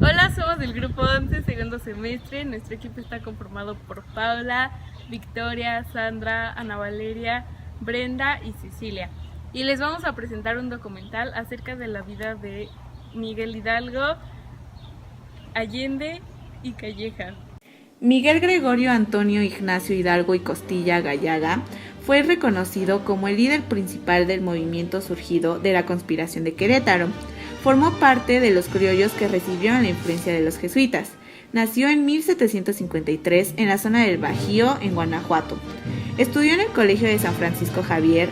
Hola, somos del grupo 11, segundo semestre. Nuestro equipo está conformado por Paula, Victoria, Sandra, Ana Valeria, Brenda y Cecilia. Y les vamos a presentar un documental acerca de la vida de Miguel Hidalgo, Allende y Calleja. Miguel Gregorio Antonio Ignacio Hidalgo y Costilla Gallaga fue reconocido como el líder principal del movimiento surgido de la conspiración de Querétaro. Formó parte de los criollos que recibieron la influencia de los jesuitas. Nació en 1753 en la zona del Bajío, en Guanajuato. Estudió en el Colegio de San Francisco Javier,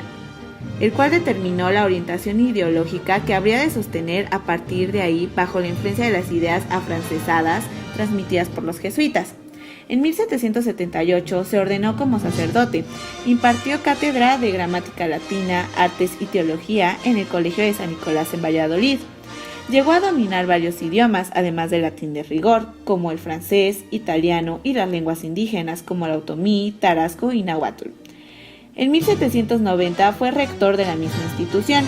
el cual determinó la orientación ideológica que habría de sostener a partir de ahí bajo la influencia de las ideas afrancesadas transmitidas por los jesuitas. En 1778 se ordenó como sacerdote, impartió cátedra de gramática latina, artes y teología en el Colegio de San Nicolás en Valladolid. Llegó a dominar varios idiomas, además del latín de rigor, como el francés, italiano y las lenguas indígenas como el otomí, tarasco y náhuatl. En 1790 fue rector de la misma institución.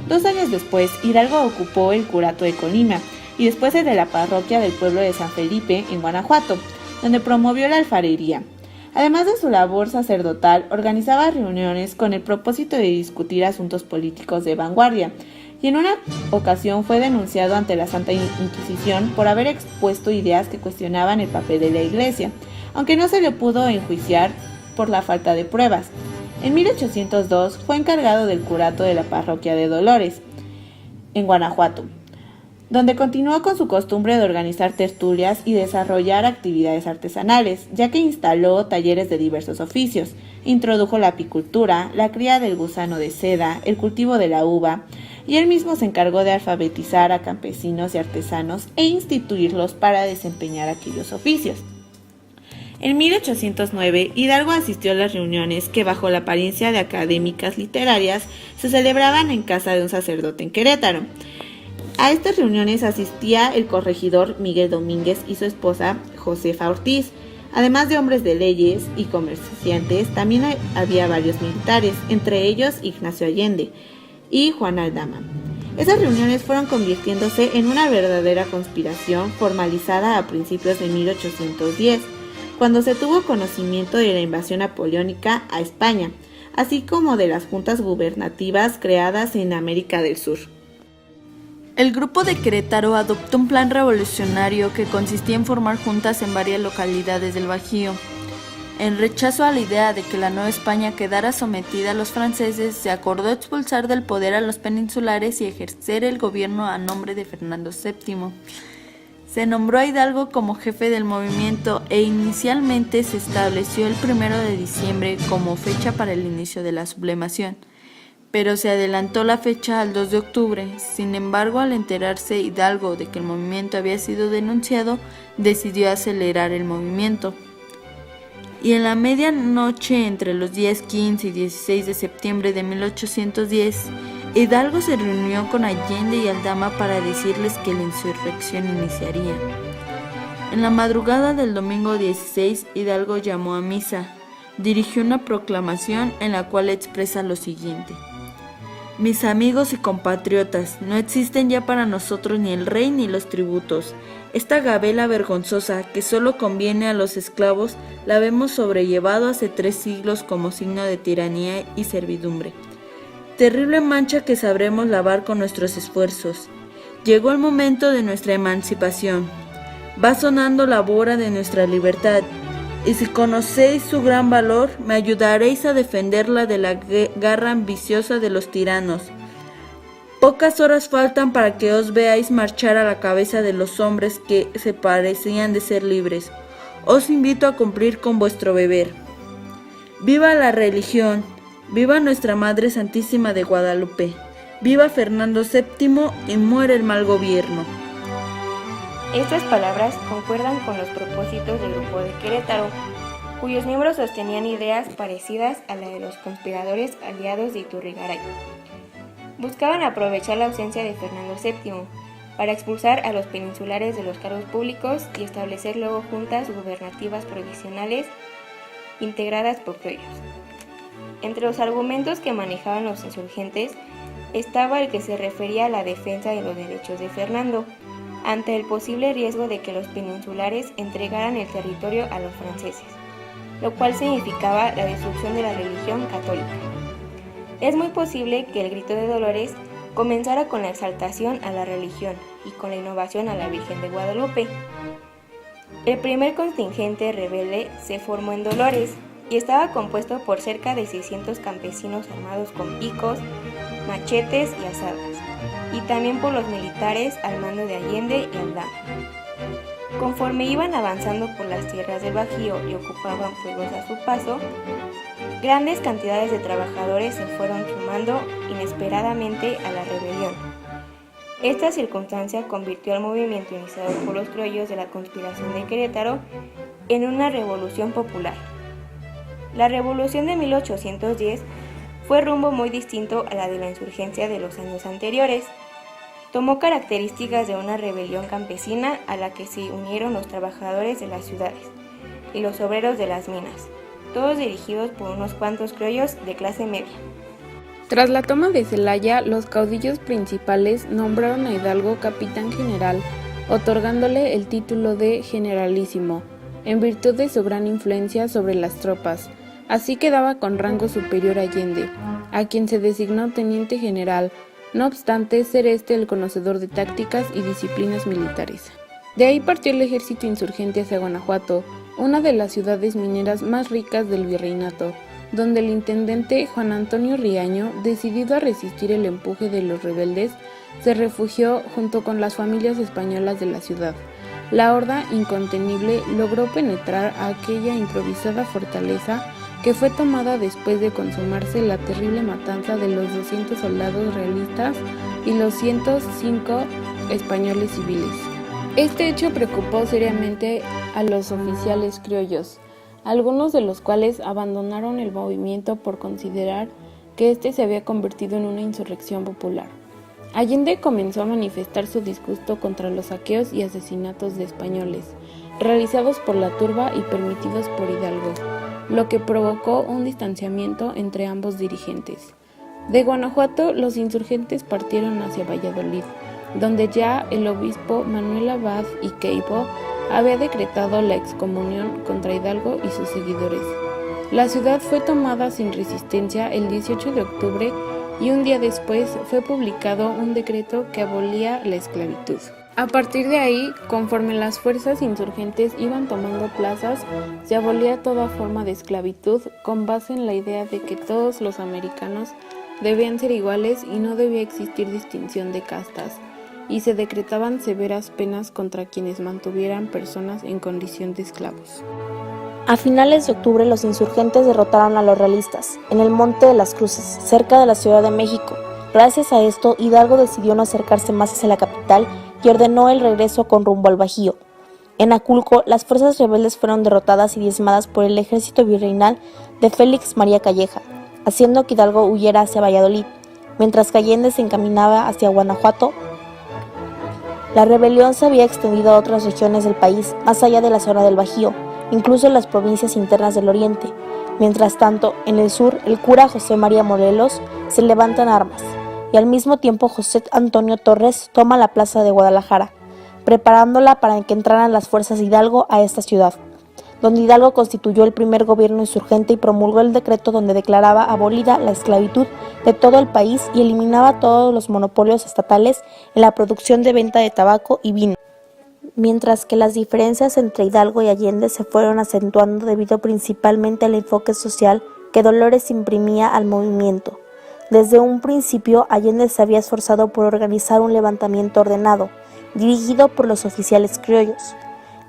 2 años después, Hidalgo ocupó el curato de Colima y después el de la parroquia del pueblo de San Felipe, en Guanajuato, donde promovió la alfarería. Además de su labor sacerdotal, organizaba reuniones con el propósito de discutir asuntos políticos de vanguardia, y en una ocasión fue denunciado ante la Santa Inquisición por haber expuesto ideas que cuestionaban el papel de la Iglesia, aunque no se le pudo enjuiciar por la falta de pruebas. En 1802 fue encargado del curato de la parroquia de Dolores, en Guanajuato, donde continuó con su costumbre de organizar tertulias y desarrollar actividades artesanales, ya que instaló talleres de diversos oficios, introdujo la apicultura, la cría del gusano de seda, el cultivo de la uva, y él mismo se encargó de alfabetizar a campesinos y artesanos e instituirlos para desempeñar aquellos oficios. En 1809, Hidalgo asistió a las reuniones que, bajo la apariencia de académicas literarias, se celebraban en casa de un sacerdote en Querétaro. A estas reuniones asistía el corregidor Miguel Domínguez y su esposa Josefa Ortiz. Además de hombres de leyes y comerciantes, también había varios militares, entre ellos Ignacio Allende y Juan Aldama. Esas reuniones fueron convirtiéndose en una verdadera conspiración formalizada a principios de 1810, cuando se tuvo conocimiento de la invasión napoleónica a España, así como de las juntas gubernativas creadas en América del Sur. El grupo de Querétaro adoptó un plan revolucionario que consistía en formar juntas en varias localidades del Bajío. En rechazo a la idea de que la Nueva España quedara sometida a los franceses, se acordó expulsar del poder a los peninsulares y ejercer el gobierno a nombre de Fernando VII. Se nombró a Hidalgo como jefe del movimiento e inicialmente se estableció el 1 de diciembre como fecha para el inicio de la sublevación, pero se adelantó la fecha al 2 de octubre. Sin embargo, al enterarse Hidalgo de que el movimiento había sido denunciado, decidió acelerar el movimiento. Y en la medianoche entre los días 15 y 16 de septiembre de 1810, Hidalgo se reunió con Allende y Aldama para decirles que la insurrección iniciaría. En la madrugada del domingo 16, Hidalgo llamó a misa, dirigió una proclamación en la cual expresa lo siguiente: mis amigos y compatriotas, no existen ya para nosotros ni el rey ni los tributos. Esta gabela vergonzosa que solo conviene a los esclavos la vemos sobrellevado hace 3 siglos como signo de tiranía y servidumbre. Terrible mancha que sabremos lavar con nuestros esfuerzos. Llegó el momento de nuestra emancipación. Va sonando la hora de nuestra libertad. Y si conocéis su gran valor, me ayudaréis a defenderla de la garra ambiciosa de los tiranos. Pocas horas faltan para que os veáis marchar a la cabeza de los hombres que se parecían de ser libres. Os invito a cumplir con vuestro deber. ¡Viva la religión! ¡Viva nuestra Madre Santísima de Guadalupe! ¡Viva Fernando VII y muere el mal gobierno! Estas palabras concuerdan con los propósitos del grupo de Querétaro, cuyos miembros sostenían ideas parecidas a la de los conspiradores aliados de Iturrigaray. Buscaban aprovechar la ausencia de Fernando VII para expulsar a los peninsulares de los cargos públicos y establecer luego juntas gubernativas provisionales integradas por criollos. Entre los argumentos que manejaban los insurgentes estaba el que se refería a la defensa de los derechos de Fernando, ante el posible riesgo de que los peninsulares entregaran el territorio a los franceses, lo cual significaba la destrucción de la religión católica. Es muy posible que el Grito de Dolores comenzara con la exaltación a la religión y con la innovación a la Virgen de Guadalupe. El primer contingente rebelde se formó en Dolores y estaba compuesto por cerca de 600 campesinos armados con picos, machetes y azadas, y también por los militares al mando de Allende y Aldama. Conforme iban avanzando por las tierras del Bajío y ocupaban pueblos a su paso, grandes cantidades de trabajadores se fueron sumando inesperadamente a la rebelión. Esta circunstancia convirtió al movimiento iniciado por los criollos de la conspiración de Querétaro en una revolución popular. La revolución de 1810 fue rumbo muy distinto a la de la insurgencia de los años anteriores. Tomó características de una rebelión campesina a la que se unieron los trabajadores de las ciudades y los obreros de las minas, todos dirigidos por unos cuantos criollos de clase media. Tras la toma de Celaya, los caudillos principales nombraron a Hidalgo capitán general, otorgándole el título de generalísimo, en virtud de su gran influencia sobre las tropas. Así quedaba con rango superior a Allende, a quien se designó teniente general, no obstante ser el conocedor de tácticas y disciplinas militares. De ahí partió el ejército insurgente hacia Guanajuato, una de las ciudades mineras más ricas del virreinato, donde el intendente Juan Antonio Riaño, decidido a resistir el empuje de los rebeldes, se refugió junto con las familias españolas de la ciudad. La horda incontenible logró penetrar a aquella improvisada fortaleza que fue tomada después de consumarse la terrible matanza de los 200 soldados realistas y los 105 españoles civiles. Este hecho preocupó seriamente a los oficiales criollos, algunos de los cuales abandonaron el movimiento por considerar que este se había convertido en una insurrección popular. Allende comenzó a manifestar su disgusto contra los saqueos y asesinatos de españoles, realizados por la turba y permitidos por Hidalgo, lo que provocó un distanciamiento entre ambos dirigentes. De Guanajuato, los insurgentes partieron hacia Valladolid, donde ya el obispo Manuel Abad y Queipo había decretado la excomunión contra Hidalgo y sus seguidores. La ciudad fue tomada sin resistencia el 18 de octubre y un día después fue publicado un decreto que abolía la esclavitud. A partir de ahí, conforme las fuerzas insurgentes iban tomando plazas, se abolía toda forma de esclavitud con base en la idea de que todos los americanos debían ser iguales y no debía existir distinción de castas, y se decretaban severas penas contra quienes mantuvieran personas en condición de esclavos. A finales de octubre, los insurgentes derrotaron a los realistas en el Monte de las Cruces, cerca de la Ciudad de México. Gracias a esto, Hidalgo decidió no acercarse más hacia la capital y ordenó el regreso con rumbo al Bajío. En Aculco, las fuerzas rebeldes fueron derrotadas y diezmadas por el ejército virreinal de Félix María Calleja, haciendo que Hidalgo huyera hacia Valladolid, mientras que Allende se encaminaba hacia Guanajuato. La rebelión se había extendido a otras regiones del país, más allá de la zona del Bajío, incluso en las provincias internas del oriente. Mientras tanto, en el sur, el cura José María Morelos se levanta en armas, y al mismo tiempo José Antonio Torres toma la plaza de Guadalajara, preparándola para que entraran las fuerzas de Hidalgo a esta ciudad, donde Hidalgo constituyó el primer gobierno insurgente y promulgó el decreto donde declaraba abolida la esclavitud de todo el país y eliminaba todos los monopolios estatales en la producción de venta de tabaco y vino. Mientras que las diferencias entre Hidalgo y Allende se fueron acentuando debido principalmente al enfoque social que Dolores imprimía al movimiento. Desde un principio, Allende se había esforzado por organizar un levantamiento ordenado, dirigido por los oficiales criollos,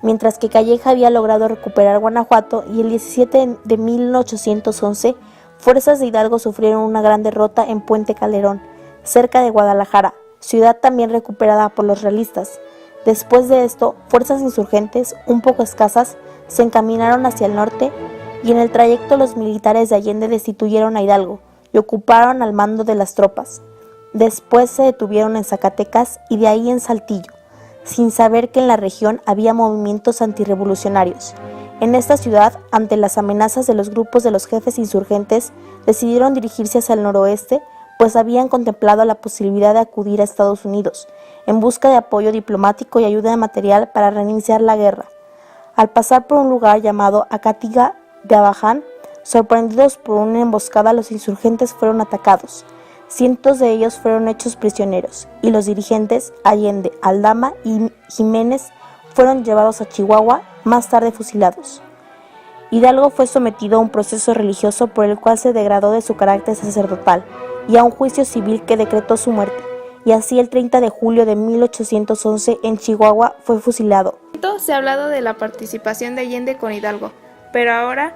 mientras que Calleja había logrado recuperar Guanajuato y el 17 de 1811, fuerzas de Hidalgo sufrieron una gran derrota en Puente Calderón, cerca de Guadalajara, ciudad también recuperada por los realistas. Después de esto, fuerzas insurgentes, un poco escasas, se encaminaron hacia el norte y en el trayecto los militares de Allende destituyeron a Hidalgo y ocuparon al mando de las tropas. Después se detuvieron en Zacatecas y de ahí en Saltillo, sin saber que en la región había movimientos antirrevolucionarios. En esta ciudad, ante las amenazas de los grupos de los jefes insurgentes, decidieron dirigirse hacia el noroeste pues habían contemplado la posibilidad de acudir a Estados Unidos en busca de apoyo diplomático y ayuda material para reiniciar la guerra. Al pasar por un lugar llamado Acatiga de Abaján, sorprendidos por una emboscada, los insurgentes fueron atacados. Cientos de ellos fueron hechos prisioneros y los dirigentes Allende, Aldama y Jiménez fueron llevados a Chihuahua, más tarde fusilados. Hidalgo fue sometido a un proceso religioso por el cual se degradó de su carácter sacerdotal y a un juicio civil que decretó su muerte, y así el 30 de julio de 1811 en Chihuahua fue fusilado. Se ha hablado de la participación de Allende con Hidalgo, pero ahora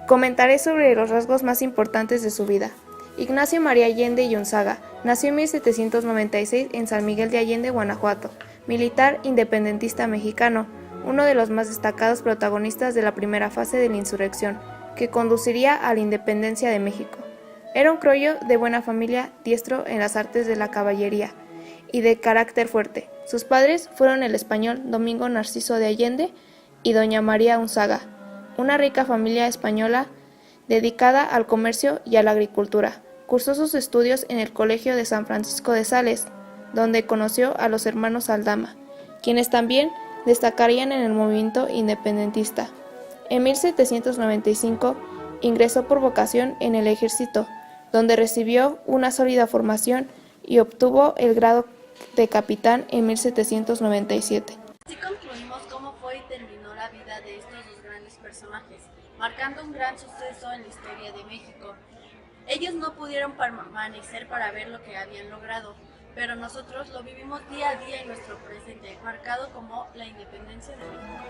comentaré sobre los rasgos más importantes de su vida. Ignacio María Allende y Unzaga nació en 1796 en San Miguel de Allende, Guanajuato, militar independentista mexicano, uno de los más destacados protagonistas de la primera fase de la insurrección, que conduciría a la independencia de México. Era un criollo de buena familia, diestro en las artes de la caballería y de carácter fuerte. Sus padres fueron el español Domingo Narciso de Allende y doña María Unzaga, una rica familia española dedicada al comercio y a la agricultura. Cursó sus estudios en el Colegio de San Francisco de Sales, donde conoció a los hermanos Aldama, quienes también destacarían en el movimiento independentista. En 1795 ingresó por vocación en el ejército, donde recibió una sólida formación y obtuvo el grado de capitán en 1797. Así concluimos cómo fue y terminó la vida de estos dos grandes personajes, marcando un gran suceso en la historia de México. Ellos no pudieron permanecer para ver lo que habían logrado, pero nosotros lo vivimos día a día en nuestro presente, marcado como la independencia de México.